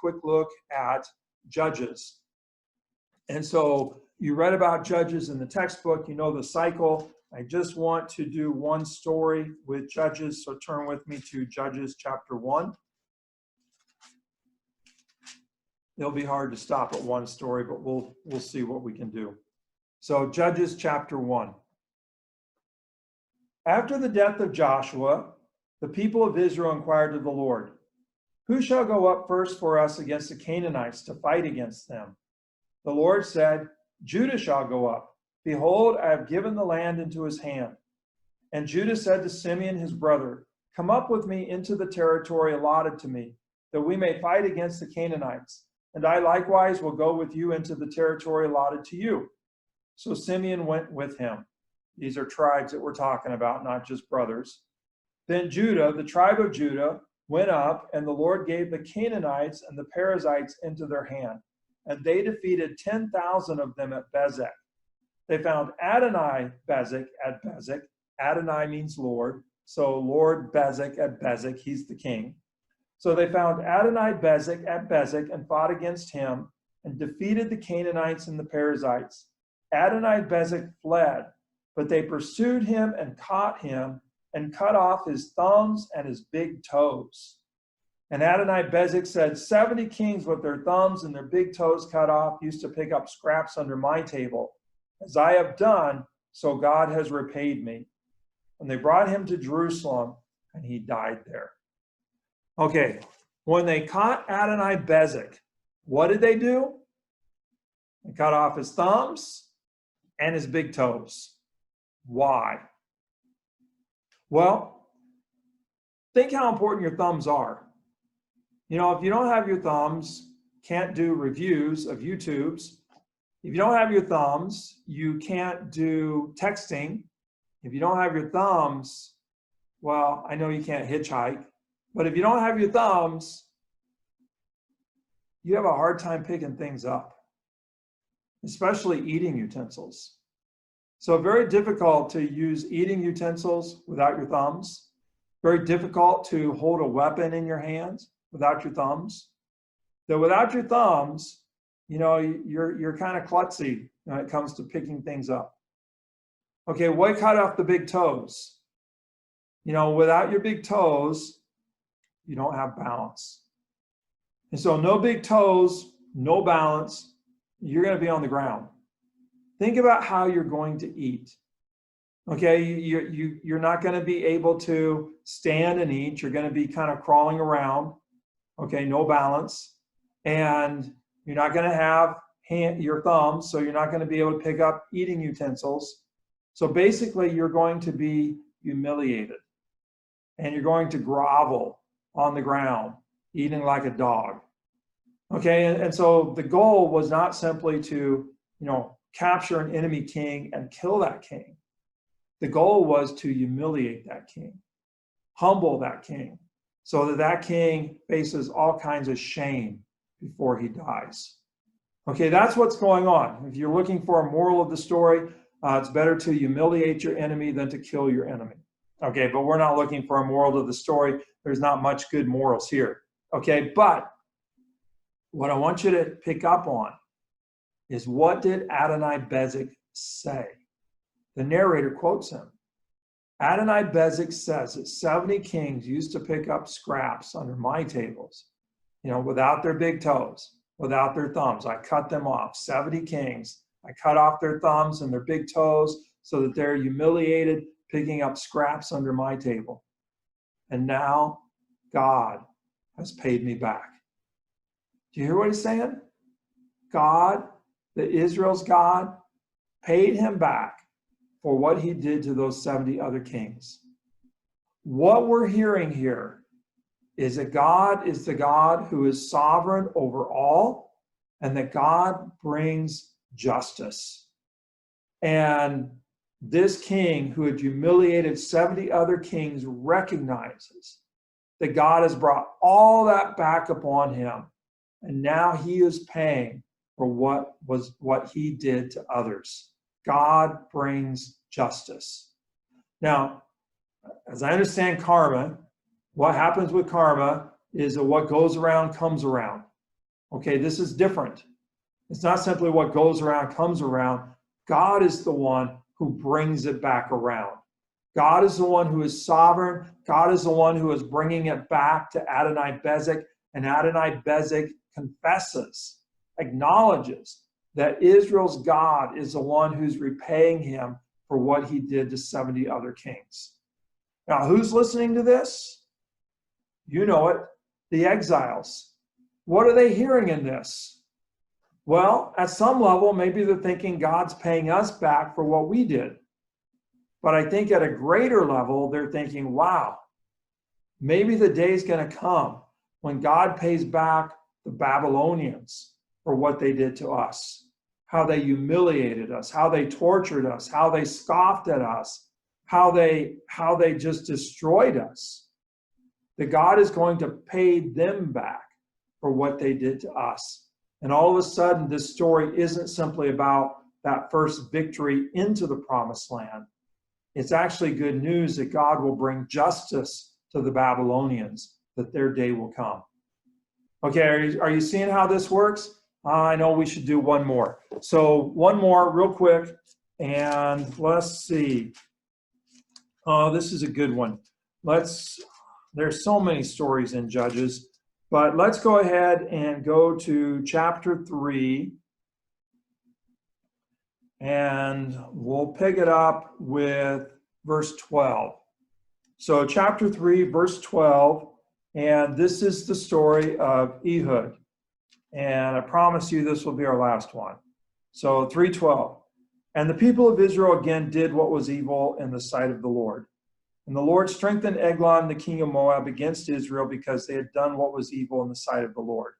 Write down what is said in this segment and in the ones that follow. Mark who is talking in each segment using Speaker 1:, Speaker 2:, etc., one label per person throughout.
Speaker 1: quick look at Judges. And so you read about Judges in the textbook, you know the cycle. I just want to do one story with Judges, so turn with me to Judges chapter 1. It'll be hard to stop at one story, but we'll see what we can do. So Judges chapter 1. After the death of Joshua, the people of Israel inquired of the Lord, "Who shall go up first for us against the Canaanites to fight against them?" The Lord said, "Judah shall go up. Behold, I have given the land into his hand." And Judah said to Simeon his brother, "Come up with me into the territory allotted to me, that we may fight against the Canaanites. And I likewise will go with you into the territory allotted to you." So Simeon went with him. These are tribes that we're talking about, not just brothers. Then Judah, the tribe of Judah, went up, and the Lord gave the Canaanites and the Perizzites into their hand. And they defeated 10,000 of them at Bezek. They found Adonai-Bezek at Bezek. Adonai means Lord. So Lord Bezek at Bezek, he's the king. So they found Adonai-Bezek at Bezek and fought against him and defeated the Canaanites and the Perizzites. Adonai-Bezek fled, but they pursued him and caught him and cut off his thumbs and his big toes. And Adonai-Bezek said, 70 kings with their thumbs and their big toes cut off used to pick up scraps under my table. As I have done, so God has repaid me. And they brought him to Jerusalem, and he died there. Okay, when they caught Adonai-Bezek, what did they do? They cut off his thumbs and his big toes. Why? Well, think how important your thumbs are. You know, if you don't have your thumbs, can't do reviews of YouTubes. If you don't have your thumbs, you can't do texting. If you don't have your thumbs, well, I know you can't hitchhike, but if you don't have your thumbs, you have a hard time picking things up, especially eating utensils. So very difficult to use eating utensils without your thumbs. Very difficult to hold a weapon in your hands without your thumbs. So without your thumbs, you know, you're kind of klutzy when it comes to picking things up. Okay, what cut off the big toes? You know, without your big toes, you don't have balance. And so no big toes, no balance, you're going to be on the ground. Think about how you're going to eat. Okay, you're not going to be able to stand and eat. You're going to be kind of crawling around. Okay, no balance. And you're not going to have your thumbs, so you're not going to be able to pick up eating utensils. So basically, you're going to be humiliated. And you're going to grovel on the ground, eating like a dog. Okay, and so the goal was not simply to, capture an enemy king and kill that king. The goal was to humiliate that king, humble that king, so that that king faces all kinds of shame before he dies. Okay, that's what's going on. If you're looking for a moral of the story, it's better to humiliate your enemy than to kill your enemy. Okay, but we're not looking for a moral of the story. There's not much good morals here. Okay, but what I want you to pick up on is, what did Adonai-Bezek say? The narrator quotes him. Adonai-Bezek says that 70 kings used to pick up scraps under my tables, without their big toes, without their thumbs. I cut them off. 70 kings. I cut off their thumbs and their big toes so that they're humiliated, picking up scraps under my table. And now God has paid me back. Do you hear what he's saying? God, Israel's God, paid him back for what he did to those 70 other kings. What we're hearing here is that God is the God who is sovereign over all, and that God brings justice. And this king who had humiliated 70 other kings recognizes that God has brought all that back upon him, and now he is paying for what he did to others. God brings justice. Now, as I understand karma, what happens with karma is that what goes around comes around. Okay, this is different. It's not simply what goes around comes around. God is the one who brings it back around. God is the one who is sovereign. God is the one who is bringing it back to Adonai-Bezek, and Adonai-Bezek confesses, acknowledges that Israel's God is the one who's repaying him for what he did to 70 other kings. Now, who's listening to this? You know it, the exiles. What are they hearing in this? Well, at some level, maybe they're thinking God's paying us back for what we did. But I think at a greater level, they're thinking, wow, maybe the day's going to come when God pays back the Babylonians for what they did to us, how they humiliated us, how they tortured us, how they scoffed at us, how they just destroyed us. That God is going to pay them back for what they did to us. And all of a sudden, this story isn't simply about that first victory into the promised land. It's actually good news that God will bring justice to the Babylonians, that their day will come. Okay, are you seeing how this works? I know we should do one more. So one more real quick, and let's see. Oh, this is a good one. There's so many stories in Judges, but let's go ahead and go to chapter 3. And we'll pick it up with verse 12. So chapter 3, verse 12, and this is the story of Ehud. And I promise you this will be our last one. So 3:12. And the people of Israel again did what was evil in the sight of the Lord. And the Lord strengthened Eglon, the king of Moab, against Israel because they had done what was evil in the sight of the Lord.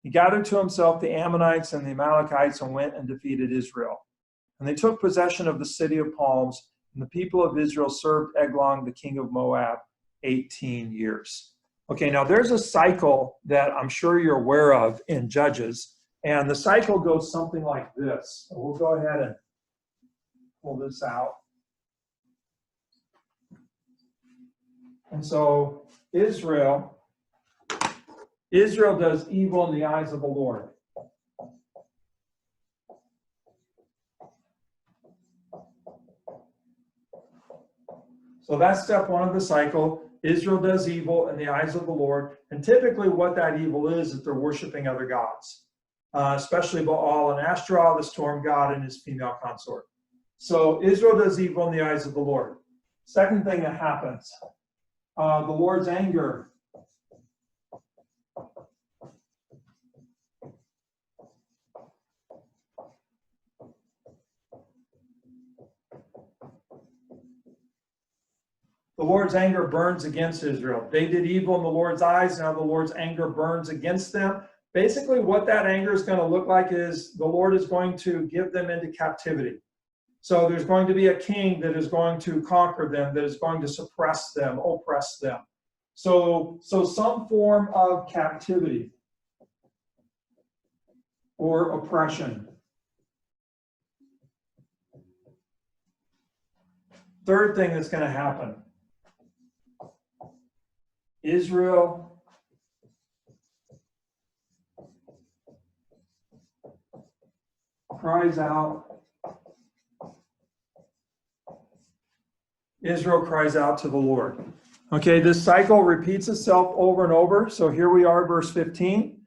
Speaker 1: He gathered to himself the Ammonites and the Amalekites and went and defeated Israel. And they took possession of the city of palms, and the people of Israel served Eglon, the king of Moab, 18 years. Okay, now there's a cycle that I'm sure you're aware of in Judges, and the cycle goes something like this. So we'll go ahead and pull this out. And so Israel does evil in the eyes of the Lord. So that's step one of the cycle. Israel does evil in the eyes of the Lord. And typically what that evil is they're worshiping other gods, especially Baal and Ashtaroth, the storm god, and his female consort. So Israel does evil in the eyes of the Lord. Second thing that happens, the Lord's anger. The Lord's anger burns against Israel. They did evil in the Lord's eyes. Now the Lord's anger burns against them. Basically, what that anger is going to look like is the Lord is going to give them into captivity. So there's going to be a king that is going to conquer them, that is going to suppress them, oppress them. So some form of captivity or oppression. Third thing that's going to happen. Israel cries out. Israel cries out to the Lord. Okay, this cycle repeats itself over and over. So here we are, verse 15.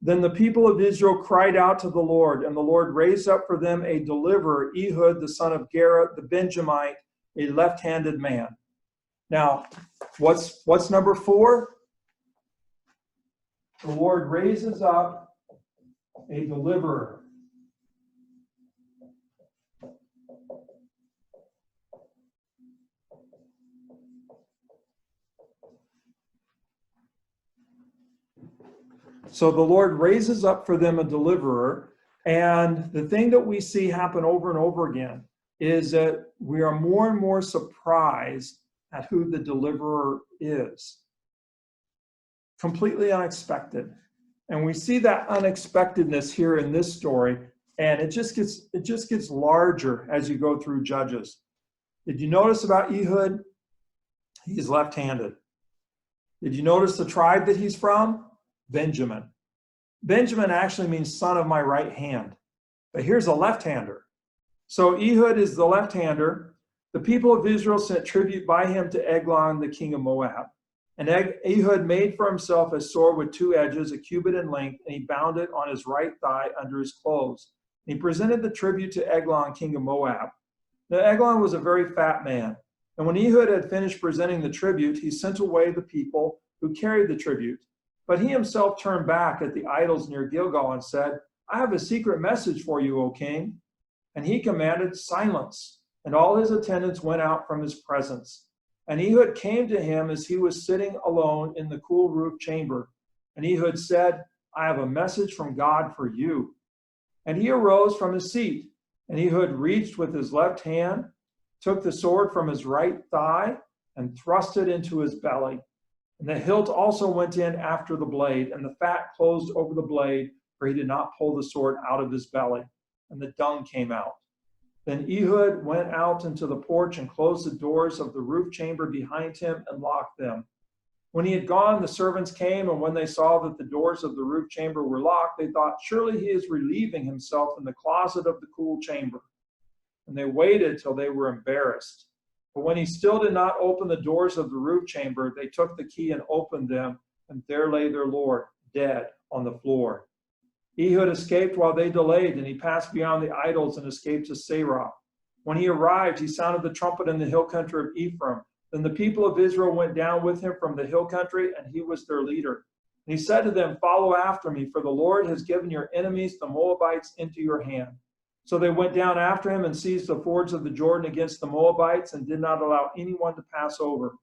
Speaker 1: Then the people of Israel cried out to the Lord, and the Lord raised up for them a deliverer, Ehud, the son of Gera, the Benjamite, a left-handed man. Now, what's number 4? The Lord raises up a deliverer. So the Lord raises up for them a deliverer, and the thing that we see happen over and over again is that we are more and more surprised at who the deliverer is. Completely unexpected. And we see that unexpectedness here in this story, and it just gets larger as you go through Judges. Did you notice about Ehud? He's left-handed. Did you notice the tribe that he's from? Benjamin. Benjamin actually means son of my right hand. But here's a left-hander. So Ehud is the left-hander. The people of Israel sent tribute by him to Eglon, the king of Moab. And Ehud made for himself a sword with two edges, a cubit in length, and he bound it on his right thigh under his clothes. And he presented the tribute to Eglon, king of Moab. Now Eglon was a very fat man. And when Ehud had finished presenting the tribute, he sent away the people who carried the tribute. But he himself turned back at the idols near Gilgal and said, I have a secret message for you, O king. And he commanded silence, and all his attendants went out from his presence. And Ehud came to him as he was sitting alone in the cool roof chamber. And Ehud said, I have a message from God for you. And he arose from his seat, and Ehud reached with his left hand, took the sword from his right thigh, and thrust it into his belly. And the hilt also went in after the blade, and the fat closed over the blade, for he did not pull the sword out of his belly. And the dung came out. Then Ehud went out into the porch and closed the doors of the roof chamber behind him and locked them. When he had gone, the servants came, and when they saw that the doors of the roof chamber were locked, they thought, surely he is relieving himself in the closet of the cool chamber. And they waited till they were embarrassed. But when he still did not open the doors of the roof chamber, they took the key and opened them, and there lay their lord, dead on the floor. Ehud escaped while they delayed, and he passed beyond the idols and escaped to Seirah. When he arrived, he sounded the trumpet in the hill country of Ephraim. Then the people of Israel went down with him from the hill country, and he was their leader. And he said to them, follow after me, for the Lord has given your enemies, the Moabites, into your hand. So they went down after him and seized the fords of the Jordan against the Moabites and did not allow anyone to pass over.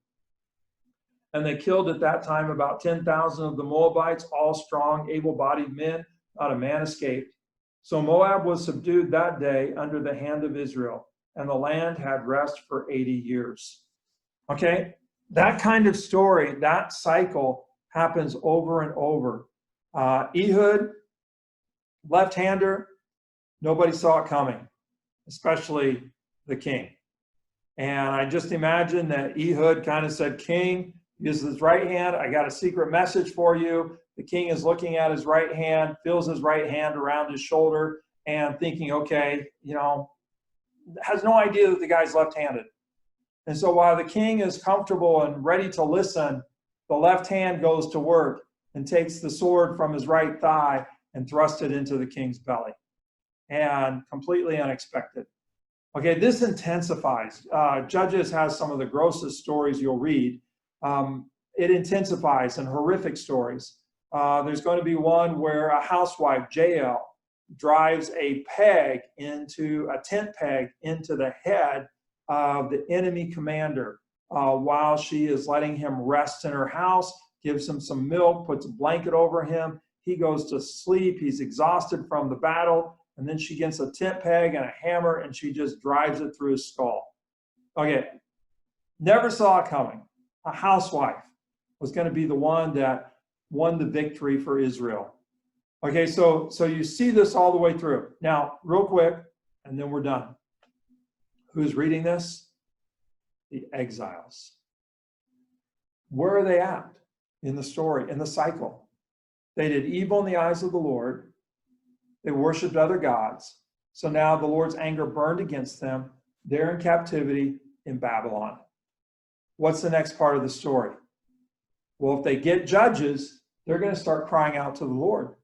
Speaker 1: And they killed at that time about 10,000 of the Moabites, all strong, able-bodied men. Not a man escaped. So Moab was subdued that day under the hand of Israel, and the land had rest for 80 years. Okay, that kind of story, that cycle happens over and over. Ehud, left-hander, nobody saw it coming, especially the king. And I just imagine that Ehud kind of said, King, uses his right hand. I got a secret message for you. The king is looking at his right hand, feels his right hand around his shoulder, and thinking, okay, has no idea that the guy's left-handed. And so while the king is comfortable and ready to listen, the left hand goes to work and takes the sword from his right thigh and thrusts it into the king's belly. And completely unexpected. Okay, this intensifies. Judges has some of the grossest stories you'll read. It intensifies in horrific stories. There's going to be one where a housewife, Jael, drives a tent peg into the head of the enemy commander while she is letting him rest in her house, gives him some milk, puts a blanket over him. He goes to sleep. He's exhausted from the battle. And then she gets a tent peg and a hammer, and she just drives it through his skull. Okay, never saw it coming. A housewife was going to be the one that won the victory for Israel. Okay, so you see this all the way through. Now, real quick, and then we're done. Who's reading this? The exiles. Where are they at in the story, in the cycle? They did evil in the eyes of the Lord. They worshiped other gods. So now the Lord's anger burned against them. They're in captivity in Babylon. What's the next part of the story? Well, if they get judges, they're going to start crying out to the Lord.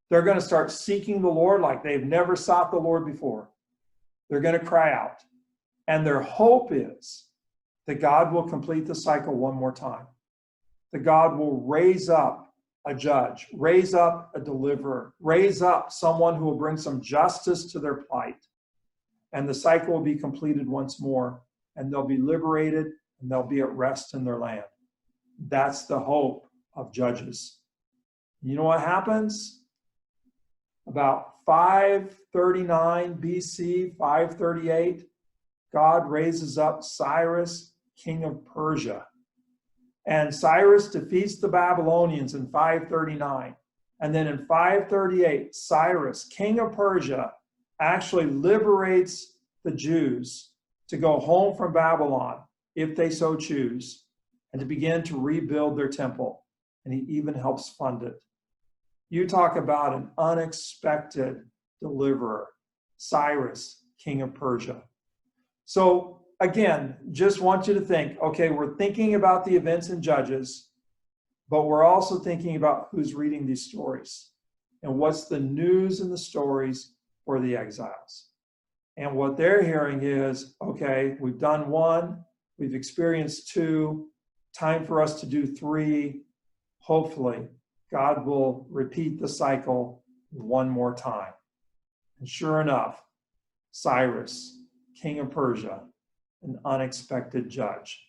Speaker 1: They're going to start seeking the Lord like they've never sought the Lord before. They're going to cry out. And their hope is that God will complete the cycle one more time. That God will raise up a judge, raise up a deliverer, raise up someone who will bring some justice to their plight. And the cycle will be completed once more, and they'll be liberated, and they'll be at rest in their land. That's the hope of Judges. You know what happens? About 539 BC, 538, God raises up Cyrus, king of Persia. And Cyrus defeats the Babylonians in 539. And then in 538, Cyrus, king of Persia, actually liberates the Jews to go home from Babylon, if they so choose, and to begin to rebuild their temple. And he even helps fund it. You talk about an unexpected deliverer, Cyrus, king of Persia. So again, just want you to think, okay, we're thinking about the events in Judges, but we're also thinking about who's reading these stories and what's the news in the stories for the exiles. And what they're hearing is, okay, we've done one, we've experienced two, time for us to do three. Hopefully, God will repeat the cycle one more time. And sure enough, Cyrus, king of Persia, an unexpected judge.